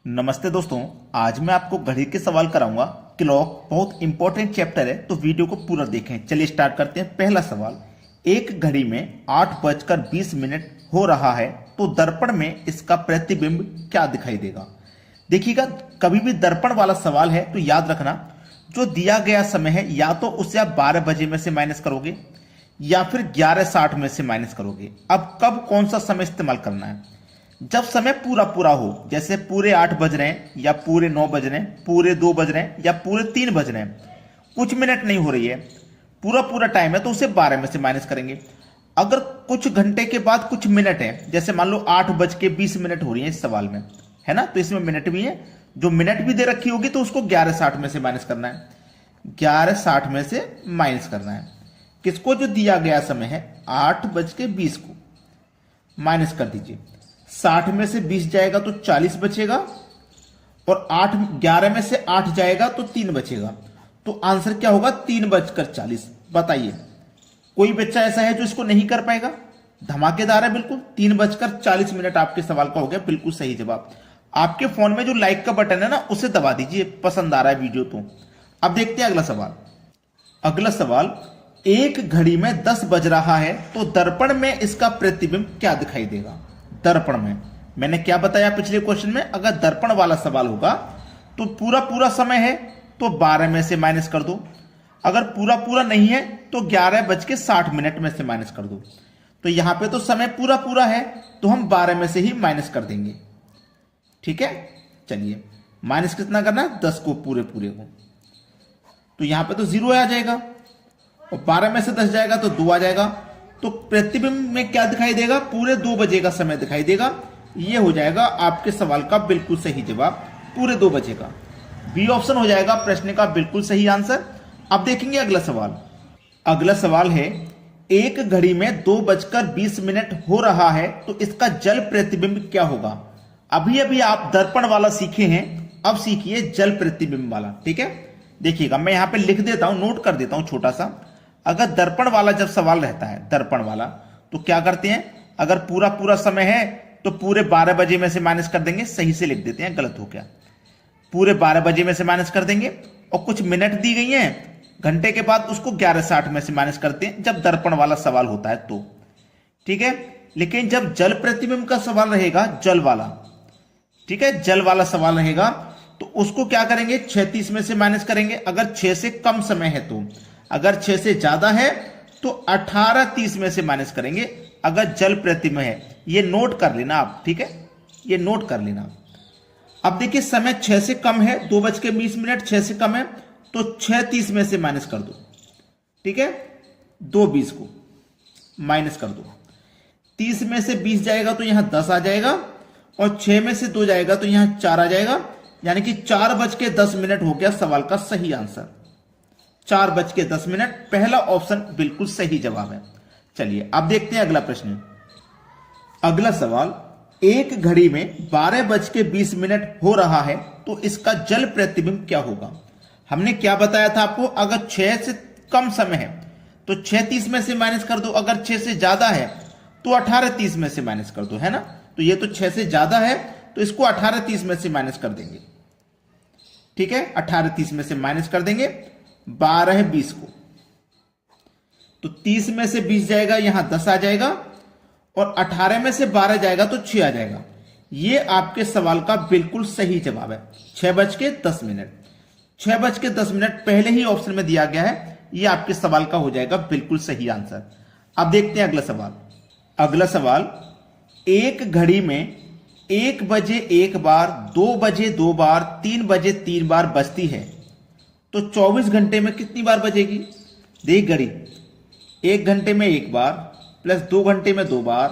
नमस्ते दोस्तों। आज मैं आपको घड़ी के सवाल कराऊंगा। क्लॉक बहुत इंपॉर्टेंट चैप्टर है, तो वीडियो को पूरा देखें। चलिए स्टार्ट करते हैं। पहला सवाल, एक घड़ी में 8:20 हो रहा है, तो दर्पण में इसका प्रतिबिंब क्या दिखाई देगा। देखिएगा, कभी भी दर्पण वाला सवाल है तो याद रखना, जो दिया गया समय है या तो उसे आप 12 बजे में से माइनस करोगे या फिर 11:60 में से माइनस करोगे। अब कब कौन सा समय इस्तेमाल करना है? जब समय पूरा पूरा हो, जैसे पूरे 8 बज रहे हैं या पूरे 9 बज रहे हैं, पूरे 2 बज रहे हैं या पूरे 3 बज रहे हैं, कुछ मिनट नहीं हो रही है, पूरा पूरा टाइम है, तो उसे 12 में से माइनस करेंगे। अगर कुछ घंटे के बाद कुछ मिनट है, जैसे मान लो 8:20 हो रही है इस सवाल में, है ना, तो इसमें मिनट भी है, जो मिनट भी दे रखी होगी तो उसको 11:60 में से माइनस करना है। 11:60 में से माइनस करना है किसको? जो दिया गया समय है 8:20 को माइनस कर दीजिए। 60 में से 20 जाएगा तो 40 बचेगा, और 11 में से 8 जाएगा तो 3 बचेगा। तो आंसर क्या होगा? 3:40। बताइए, कोई बच्चा ऐसा है जो इसको नहीं कर पाएगा? धमाकेदार है बिल्कुल। 3:40 आपके सवाल का हो गया बिल्कुल सही जवाब। आपके फोन में जो लाइक का बटन है ना, उसे दबा दीजिए, पसंद आ रहा है वीडियो तो। अब देखते हैं अगला सवाल। अगला सवाल, एक घड़ी में 10 बज रहा है, तो दर्पण में इसका प्रतिबिंब क्या दिखाई देगा। दर्पण में मैंने क्या बताया पिछले क्वेश्चन में, अगर दर्पण वाला सवाल होगा तो पूरा पूरा समय है तो 12 में से माइनस कर दो, अगर पूरा पूरा नहीं है तो 11:60 में से माइनस कर दो। तो यहां पे तो समय पूरा पूरा है, तो हम 12 में से ही माइनस कर देंगे। ठीक है, चलिए माइनस कितना करना है? 10 को, पूरे पूरे को। तो यहां पे तो 0 आ जाएगा, और 12 में से 10 जाएगा तो 2 आ जाएगा। तो प्रतिबिंब में क्या दिखाई देगा? पूरे 2 बजे का समय दिखाई देगा। यह हो जाएगा आपके सवाल का बिल्कुल सही जवाब, पूरे 2 बजे का। बी ऑप्शन हो जाएगा प्रश्न का बिल्कुल सही आंसर। अब देखेंगे अगला सवाल। अगला सवाल है, एक घड़ी में 2:20 हो रहा है, तो इसका जल प्रतिबिंब क्या होगा। अभी अभी आप दर्पण वाला सीखे हैं, अब सीखिए जल प्रतिबिंब वाला। ठीक है, देखिएगा, मैं यहां पे लिख देता हूं, नोट कर देता हूं छोटा सा। अगर दर्पण वाला जब सवाल रहता है, दर्पण वाला, तो क्या करते हैं, अगर पूरा पूरा समय है तो पूरे 12 बजे में से माइनस कर देंगे। सही से लिख देते हैं, गलत हो गया। पूरे 12 बजे में से माइनस कर देंगे, और कुछ मिनट दी गई हैं घंटे के बाद, उसको 11:60 में से माइनस करते हैं, जब दर्पण वाला सवाल होता है तो। ठीक है, लेकिन जब जल प्रतिबिंब का सवाल रहेगा, जल वाला, ठीक है, जल वाला सवाल रहेगा, तो उसको क्या करेंगे? 6:30 में से माइनस करेंगे, अगर 6 से कम समय है तो। अगर 6 से ज्यादा है तो 18:30 में से माइनस करेंगे, अगर जल प्रतिबिंब है। ये नोट कर लेना आप, ठीक है, ये नोट कर लेना। अब देखिए, समय 6 से कम है, 2:20, 6 से कम है, तो 6:30 में से माइनस कर दो। ठीक है, 2:20 को माइनस कर दो। 30 में से 20 जाएगा तो यहां 10 आ जाएगा, और 6 में से 2 जाएगा तो यहां 4 आ जाएगा, यानी कि 4:10 हो गया सवाल का सही आंसर। 4:10, पहला ऑप्शन बिल्कुल सही जवाब है। चलिए अब देखते हैं अगला प्रश्न। अगला सवाल, एक घड़ी में 12:20 हो रहा है, तो इसका जल प्रतिबिंब क्या होगा। हमने क्या बताया था आपको, अगर 6 से कम समय है तो 6:30 में से माइनस कर दो, अगर 6 से ज्यादा है तो 18:30 में से माइनस कर दो, है ना। तो ये तो 6 से ज्यादा है, तो इसको 18:30 में से माइनस कर देंगे। ठीक है, 18:30 में से माइनस कर देंगे 12:20 को, तो 30 में से 20 जाएगा, यहां 10 आ जाएगा, और 18 में से 12 जाएगा तो 6 आ जाएगा। ये आपके सवाल का बिल्कुल सही जवाब है। 6:10, 6:10 पहले ही ऑप्शन में दिया गया है, ये आपके सवाल का हो जाएगा बिल्कुल सही आंसर। अब देखते हैं अगला सवाल। अगला सवाल, एक घड़ी में 1 बजे 1 बार, 2 बजे 2 बार, 3 बजे 3 बार बजती है, तो 24 घंटे में कितनी बार बजेगी। देख घड़ी, 1 घंटे में 1 बार, प्लस 2 घंटे में 2 बार,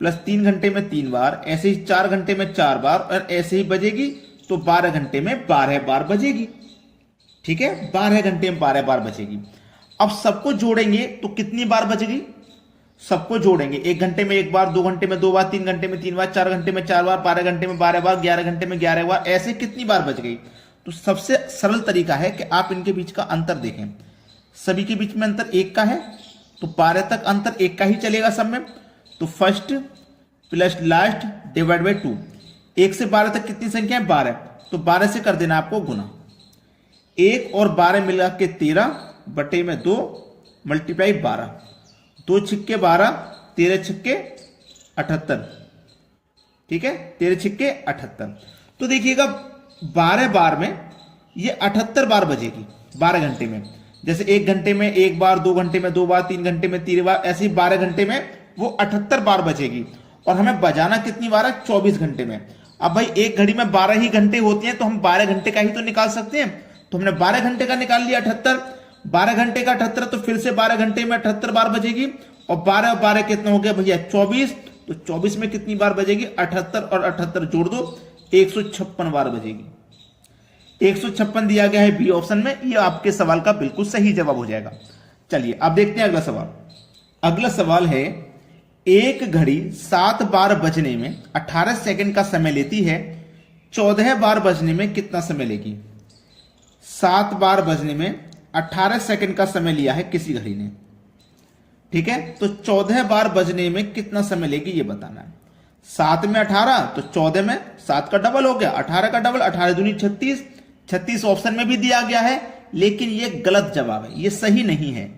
प्लस 3 घंटे में 3 बार, ऐसे ही 4 घंटे में 4 बार, और ऐसे ही बजेगी, तो 12 घंटे में 12 बार बजेगी। ठीक है, 12 घंटे में 12 बार बजेगी। अब सबको जोड़ेंगे तो कितनी बार बजेगी? सबको जोड़ेंगे, 1 घंटे में 1 बार, 2 घंटे में 2 बार, 3 घंटे में 3 बार, 4 घंटे में 4 बार, 12 घंटे में 12 बार, 11 घंटे में 11 बार, ऐसे कितनी बार बच गई। तो सबसे सरल तरीका है कि आप इनके बीच का अंतर देखें। सभी के बीच में अंतर 1 का है, तो 12 तक अंतर 1 का ही चलेगा सब में। तो first plus last divide by 2, 1 से 12 तक कितनी संख्या है? 12। तो 12 से कर देना आपको गुना। 1 और 12 मिला के 13 बटे में 2 मल्टीप्लाई 12। 2 छिक्के 12, 13 छिक्के 78। ठीक है, 13 छिक्के 78। तो देखिएगा 12 बार में ये 78 बार बजेगी 12 घंटे में। जैसे 1 घंटे में 1 बार, 2 घंटे में 2 बार, 3 घंटे में 3 बार, ऐसे ही 12 घंटे में वो 78 बार बजेगी। और हमें बजाना कितनी बार है? 24 घंटे में। अब भाई एक घड़ी में 12 ही घंटे होती हैं, तो हम 12 घंटे का ही तो निकाल सकते हैं। तो हमने 12 घंटे का निकाल लिया 78। 12 घंटे का 78, तो फिर से 12 घंटे में 78 बार बजेगी। और 12 12 कितना हो गया भैया? 24। तो 24 में कितनी बार बजेगी? 78 और 78 जोड़ दो, 156 बार बजेगी। 156 दिया गया है बी ऑप्शन में। ये आपके सवाल का बिल्कुल सही जवाब हो जाएगा। चलिए अब देखते हैं अगला सवाल। अगला सवाल है, एक घड़ी 7 बार बजने में 18 सेकंड का समय लेती है, 14 बार बजने में कितना समय लेगी? 7 बार बजने में 18 सेकंड का समय लिया है किसी घड़ी ने, ठीक है। तो 14 बार बजने में कितना समय लेगी ये बताना है। 7 में 18, तो 14 में 7 का डबल हो गया, 18 का डबल, 18 दूनी 36। 36 ऑप्शन में भी दिया गया है, लेकिन ये गलत जवाब है, ये सही नहीं है।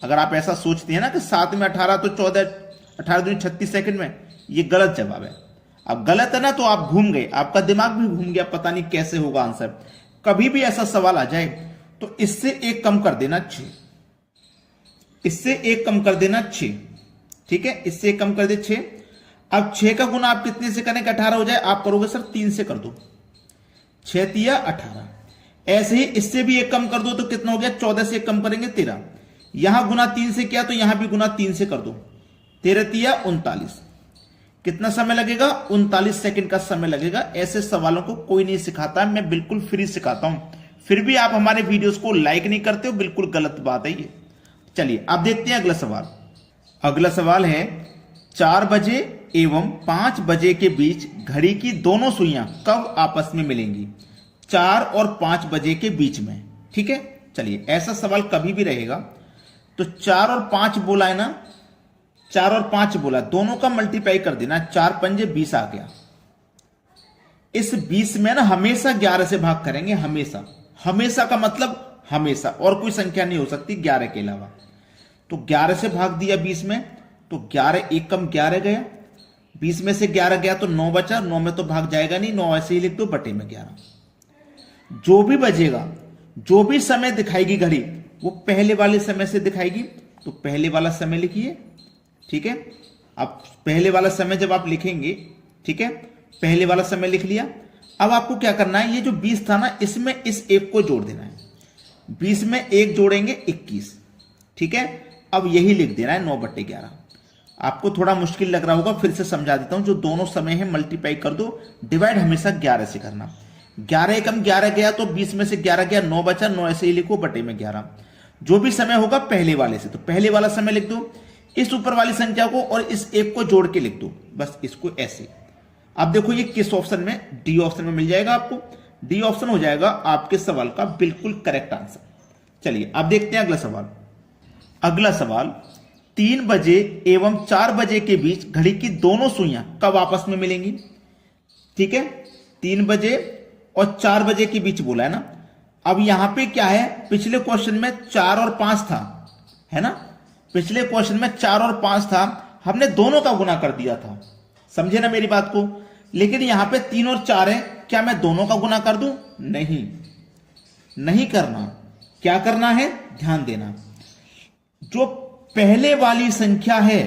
अगर आप ऐसा सोचते हैं ना कि 7 में 18 तो 14, 18 दूनी 36 सेकंड में, ये गलत जवाब है। अब गलत है ना, तो आप घूम गए, आपका दिमाग भी घूम गया, पता नहीं कैसे होगा आंसर। कभी भी ऐसा सवाल आ जाए तो इससे 1 कम कर देना 6, इससे 1 कम कर देना 6, ठीक है, इससे 1 कम कर दे 6। अब 6 का गुना आप कितने से करें कि 18 हो जाए? आप करोगे सर 3 से कर दो, 6 तिया 18। ऐसे ही इससे भी 1 कम कर दो तो कितना हो गया? 14 से 1 कम करेंगे 13। यहां गुना 3 से किया तो यहां भी गुना 3 से कर दो, 13 तिया 39। कितना समय लगेगा? 39 सेकंड का समय लगेगा। ऐसे सवालों को कोई नहीं सिखाता, मैं बिल्कुल फ्री सिखाता हूं। फिर भी आप हमारे वीडियोस को लाइक नहीं करते हो, बिल्कुल गलत बात है ये। चलिए अब देखते हैं अगला सवाल। अगला सवाल है, 4 बजे एवं 5 बजे के बीच घड़ी की दोनों सुइयां कब आपस में मिलेंगी? 4 और 5 बजे के बीच में, ठीक है। चलिए ऐसा सवाल कभी भी रहेगा तो 4 और 5 बोला है ना, 4 और 5 बोला, दोनों का मल्टीप्लाई कर देना। 4 पंजे 20 आ गया। इस 20 में ना हमेशा 11 से भाग करेंगे, हमेशा। हमेशा का मतलब हमेशा, और कोई संख्या नहीं हो सकती 11 के अलावा। तो 11 से भाग दिया 20 में, तो 11 1 कम 11 गया, 20 में से 11 गया तो 9 बचा। 9 में तो भाग जाएगा नहीं, 9 ऐसे ही लिख दो बटे में 11। जो भी बजेगा, जो भी समय दिखाएगी घड़ी, वो पहले वाले समय से दिखाएगी। तो पहले वाला समय लिखिए, ठीक है। अब पहले वाला समय जब आप लिखेंगे, ठीक है, पहले वाला समय लिख लिया। अब आपको क्या करना है, ये जो 20 था ना, इसमें इस 1 को जोड़ देना है। 20 में 1 जोड़ेंगे 21, ठीक है। अब यही लिख देना है 9 बटे 11। आपको थोड़ा मुश्किल लग रहा होगा, फिर से समझा देता हूं। जो दोनों समय है मल्टीप्लाई कर दो, डिवाइड हमेशा 11 से करना। 11 एकम 11 गया तो 20 में से 11 गया, 9 बचा, 9 ऐसे ही लिखो बटे में 11। जो भी समय होगा पहले वाले से, तो पहले वाला समय लिख दो, इस ऊपर वाली संख्या को और इस 1 को जोड़ के लिख दो, बस इसको ऐसे। अब देखो ये किस ऑप्शन में? डी ऑप्शन में मिल जाएगा आपको। डी ऑप्शन हो जाएगा आपके सवाल का बिल्कुल करेक्ट आंसर। चलिए अब देखते हैं अगला सवाल। अगला सवाल, 3 बजे एवं 4 बजे के बीच घड़ी की दोनों सुइयां कब आपस में मिलेंगी? ठीक है, 3 बजे और 4 बजे के बीच बोला है ना। अब यहां पे क्या है, पिछले क्वेश्चन में 4 और 5 था, है ना। पिछले क्वेश्चन में 4 और 5 था, हमने दोनों का गुना कर दिया था, समझे ना मेरी बात को। लेकिन यहां पे 3 और 4 है, क्या मैं दोनों का गुना कर दूं? नहीं, नहीं करना। क्या करना है, ध्यान देना। जो पहले वाली संख्या है,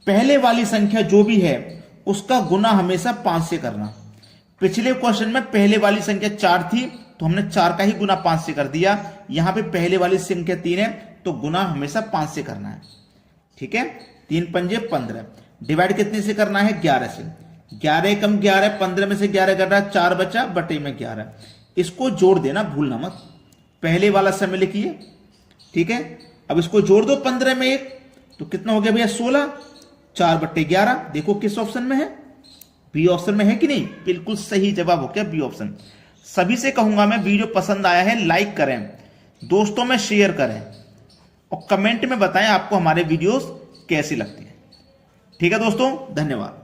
पहले वाली संख्या जो भी है, उसका गुना हमेशा 5 से करना। पिछले क्वेश्चन में पहले वाली संख्या 4 थी, तो हमने 4 का ही गुना 5 से कर दिया। यहां पे पहले वाली संख्या 3 है, तो गुना हमेशा 5 से करना है, ठीक है। 3 पंजे 15, डिवाइड कितने से करना है? 11 से। 11 कम 11, 15 में से 11 कर रहा है, 4 बचा बटे में 11। इसको जोड़ देना, भूलना मत। पहले वाला समय लिखिए, ठीक है। अब इसको जोड़ दो 15 में 1, तो कितना हो गया भैया? 16। 4 बटे 11, देखो किस ऑप्शन में है? बी ऑप्शन में है कि नहीं? बिल्कुल सही जवाब हो गया बी ऑप्शन। सभी से कहूंगा मैं, वीडियो पसंद आया है लाइक करें, दोस्तों में शेयर करें, और कमेंट में बताएं आपको हमारे वीडियोस कैसी लगती है। ठीक है दोस्तों, धन्यवाद।